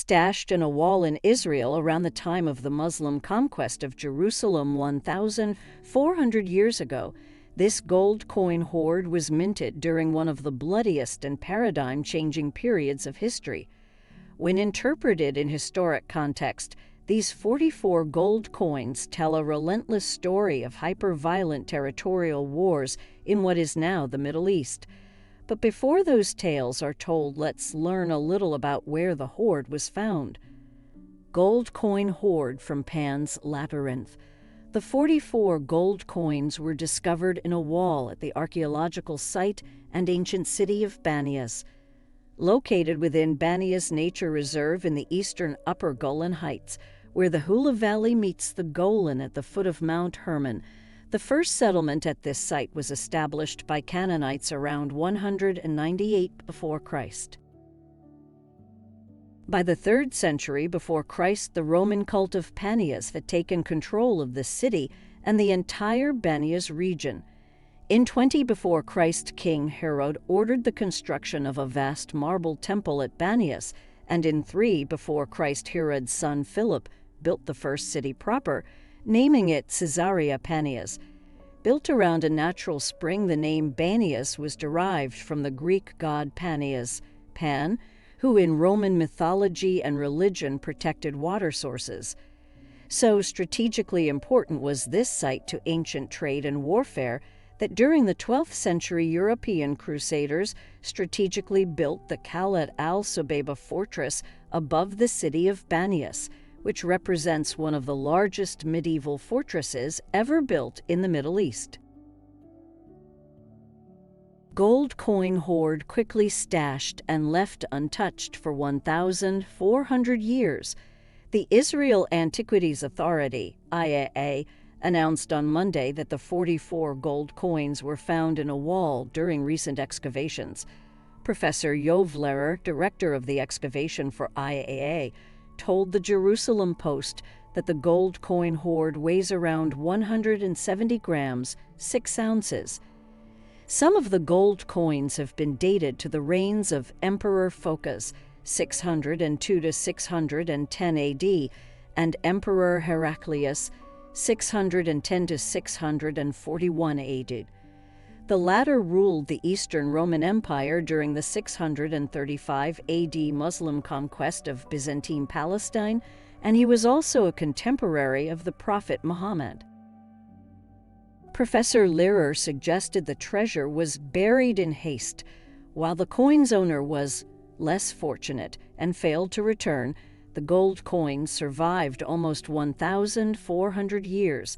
stashed in a wall in Israel around the time of the Muslim conquest of Jerusalem 1,400 years ago. This gold coin hoard was minted during one of the bloodiest and paradigm-changing periods of history. When interpreted in historic context, these 44 gold coins tell a relentless story of hyper-violent territorial wars in what is now the Middle East. But before those tales are told, let's learn a little about where the hoard was found. Gold coin hoard from Pan's Labyrinth. The 44 gold coins were discovered in a wall at the archaeological site and ancient city of Banas. Located within Banas Nature Reserve in the eastern Upper Golan Heights, where the Hula Valley meets the Golan at the foot of Mount Hermon, the first settlement at this site was established by Canaanites around 198 before Christ. By the 3rd century before Christ, the Roman cult of Panias had taken control of the city and the entire Banas region. In 20 before Christ, King Herod ordered the construction of a vast marble temple at Banas, and in 3 before Christ, Herod's son Philip built the first city proper, naming it Caesarea Panias. Built around a natural spring, the name Banas was derived from the Greek god Panias, Pan, who in Roman mythology and religion protected water sources. So strategically important was this site to ancient trade and warfare that during the 12th century European crusaders strategically built the Khalat al-Sobeba fortress above the city of Banas, which represents one of the largest medieval fortresses ever built in the Middle East. Gold coin hoard quickly stashed and left untouched for 1,400 years. The Israel Antiquities Authority, IAA, announced on Monday that the 44 gold coins were found in a wall during recent excavations. Professor Yoav Lerer, director of the excavation for IAA, told the Jerusalem Post that the gold coin hoard weighs around 170 grams, 6 ounces. Some of the gold coins have been dated to the reigns of Emperor Phocas, 602 to 610 AD, and Emperor Heraclius, 610 to 641 AD. The latter ruled the Eastern Roman Empire during the 635 AD Muslim conquest of Byzantine Palestine, and he was also a contemporary of the Prophet Muhammad. Professor Lerer suggested the treasure was buried in haste, while the coin's owner was less fortunate and failed to return. The gold coin survived almost 1,400 years.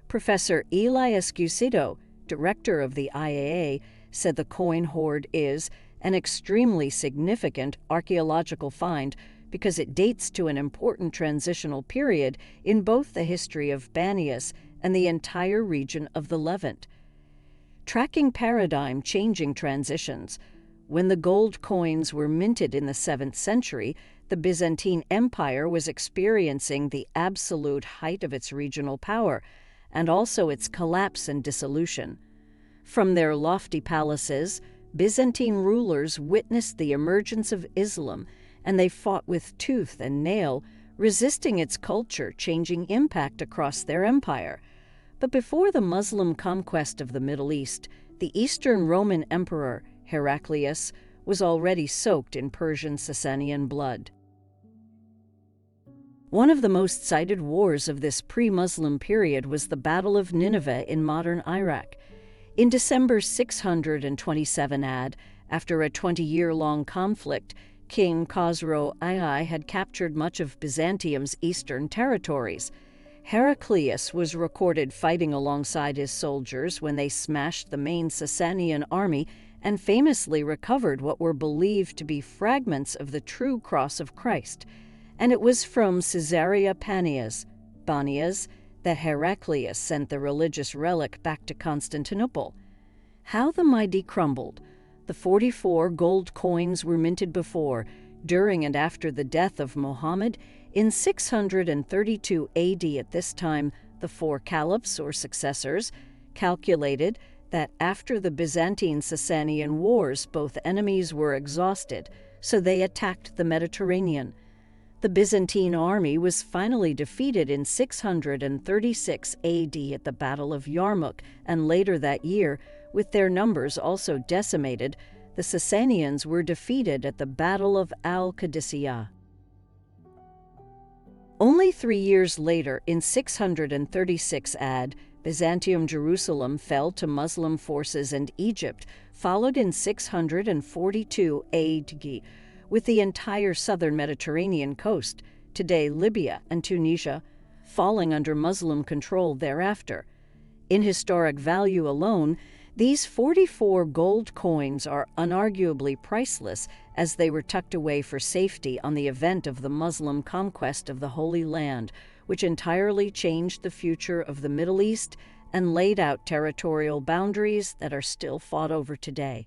Professor Elias Gusido, director of the IAA, said the coin hoard is an extremely significant archaeological find because it dates to an important transitional period in both the history of Banas and the entire region of the Levant. Tracking paradigm-changing transitions, when the gold coins were minted in the 7th century, the Byzantine Empire was experiencing the absolute height of its regional power, and also its collapse and dissolution. From their lofty palaces, Byzantine rulers witnessed the emergence of Islam, and they fought with tooth and nail, resisting its culture-changing impact across their empire. But before the Muslim conquest of the Middle East, the Eastern Roman Emperor, Heraclius, was already soaked in Persian Sasanian blood. One of the most cited wars of this pre-Muslim period was the Battle of Nineveh in modern Iraq. In December 627 AD, after a 20-year-long conflict, King Khosrow I had captured much of Byzantium's eastern territories. Heraclius was recorded fighting alongside his soldiers when they smashed the main Sasanian army and famously recovered what were believed to be fragments of the true cross of Christ. And it was from Caesarea Panias, Banas, that Heraclius sent the religious relic back to Constantinople. How the mighty crumbled. The 44 gold coins were minted before, during and after the death of Muhammad in 632 AD. At this time, the 4 caliphs or successors calculated that after the Byzantine-Sasanian wars, both enemies were exhausted, so they attacked the Mediterranean. The Byzantine army was finally defeated in 636 AD at the Battle of Yarmouk, and later that year, with their numbers also decimated, the Sasanians were defeated at the Battle of Al-Qadisiyah. Only 3 years later, in 636 AD, Byzantium Jerusalem fell to Muslim forces, and Egypt followed in 642 AD, with the entire southern Mediterranean coast, today Libya and Tunisia, falling under Muslim control thereafter. In historic value alone, these 44 gold coins are unarguably priceless, as they were tucked away for safety on the event of the Muslim conquest of the Holy Land, which entirely changed the future of the Middle East and laid out territorial boundaries that are still fought over today.